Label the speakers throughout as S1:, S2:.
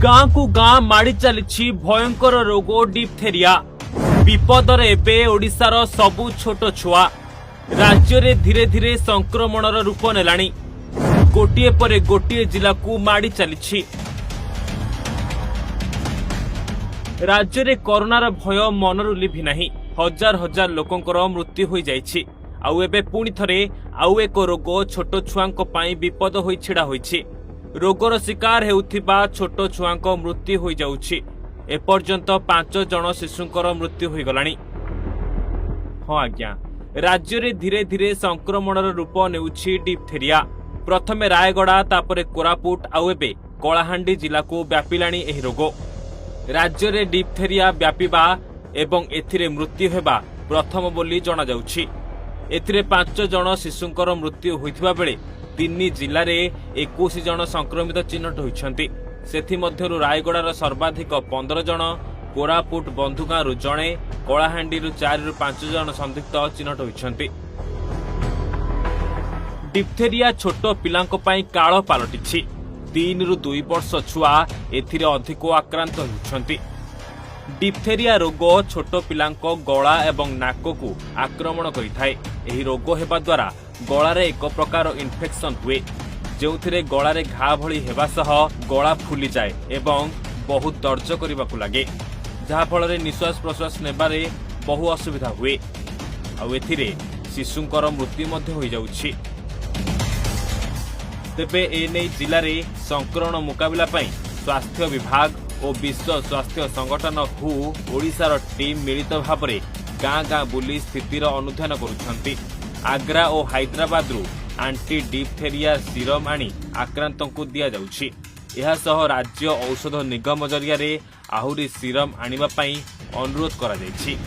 S1: गाँ को गाँ माड़ी चली भयंकर रोग डिप्थेरिया। विपदरे एबे ओडिशार सबु छोट छुआ। राज्य रे धीरे धीरे संक्रमणर रूप नेलानी। गोटिए परे गोटिए जिला को माड़ी चली। राज्य रे कोरोनार भय मनरु लिभि नाही। हजार हजार लोकंकर मृत्यु होई जाइछि। आउ एबे पुणी थरे आउ एक रोग छोट छुआंक पई विपद होई छिड़ा होइछि। रोगर शिकार हेउथिबा छोट छुआंक मृत्यु होई जाउछि। एपर्यंत 5 जन शिशुंकर मृत्यु होई गलानी। हाँ आज्ञा, राज्य रे धीरे धीरे संक्रमणर रूप नेउछि डिप्थेरिया। प्रथमे रायगड़ा तापरे कोरापुट आउ एबे कलाहांडी जिला को व्यापिलानी एही रोग। राज्य रे डिप्थेरिया व्यापिबा एवं एथिरे मृत्यु हेबा प्रथम बोली जणा जाउछि। एथिरे 5 जन शिशुंकर मृत्यु होइथिबा बेले 3 जिल्ला रे 21 जन संक्रमित चिन्हट होइछन्ति। सेथि मध्यरु रायगड़ार सर्वाधिक 15 जन, कोरापुट बंधुगांरु जणे, कलाहांडीरु 4 रु 5 जन संदिग्ध चिन्हट होइछन्ति। डिप्थेरिया छोट पिलांक पई काळ पालटिछि। 3 रु 2 वर्ष छुआ एथिरे अधिक आक्रांत होइछन्ति। डिप्थेरिया रोग छोट पिलांक गला एवं नाक को आक्रमण करिथाय। एही रोग हेबा द्वारा गलारे एक प्रकार इन्फेक्शन हुए, जेउथिरे गलारे घा भଳି हेबा सह गला फुली जाए एवं बहुत दर्ज करिबाकु लागे, जहा फଳରେ निश्वास प्रश्वास नेबारे बहु असुविधा हुए। आउ एथिरे शिशुंकर मृत्यु मध्य होई जाउछि। तेबे एनै जिल्ला रे संक्रमण मुकाबिला पई स्वास्थ्य विभाग और विश्व स्वास्थ्य संगठन हु ओडिशार टीम मिलित भावरे गाँ गाँ बुली स्थितिर अनुध्यान करुछन्ति। आग्रा और हैदराबाद रु आंटी डिप्थेरिया सीरम आनी आक्रांतों को दिया जाउछि। एहा सह राज्य औषध निगम जरिया रे आहुरी सीरम आनिबा पई अनुरोध करा जाइछि।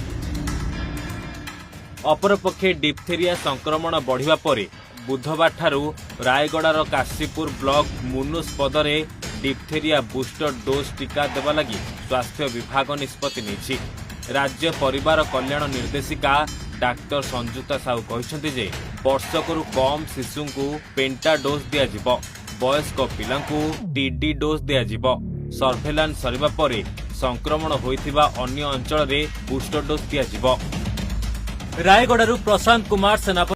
S1: अपरपक्षे डिप्थेरिया संक्रमण बढ़िबा परे बुधवार ठारू रायगड़ार काशीपुर ब्लॉक मुनुस पदरे डिप्थेरिया बूस्टर डोज टीका देवा लगी स्वास्थ्य विभाग निष्पत्ति नेछि। राज्य परिवार कल्याण निर्देशिका डाक्टर संजुता साहू कहते जे वर्षकरू कम शिशु को पेंटा डोज दियाजिब, वयस्क पिलांकु टीडी डोज दियाजिब। सर्भेलान्स सरिबा परे संक्रमण होइथिबा अन्य अंचल रे बूस्टर डोज दियाजिब। रायगड़ारू प्रशांत कुमार सेनापति।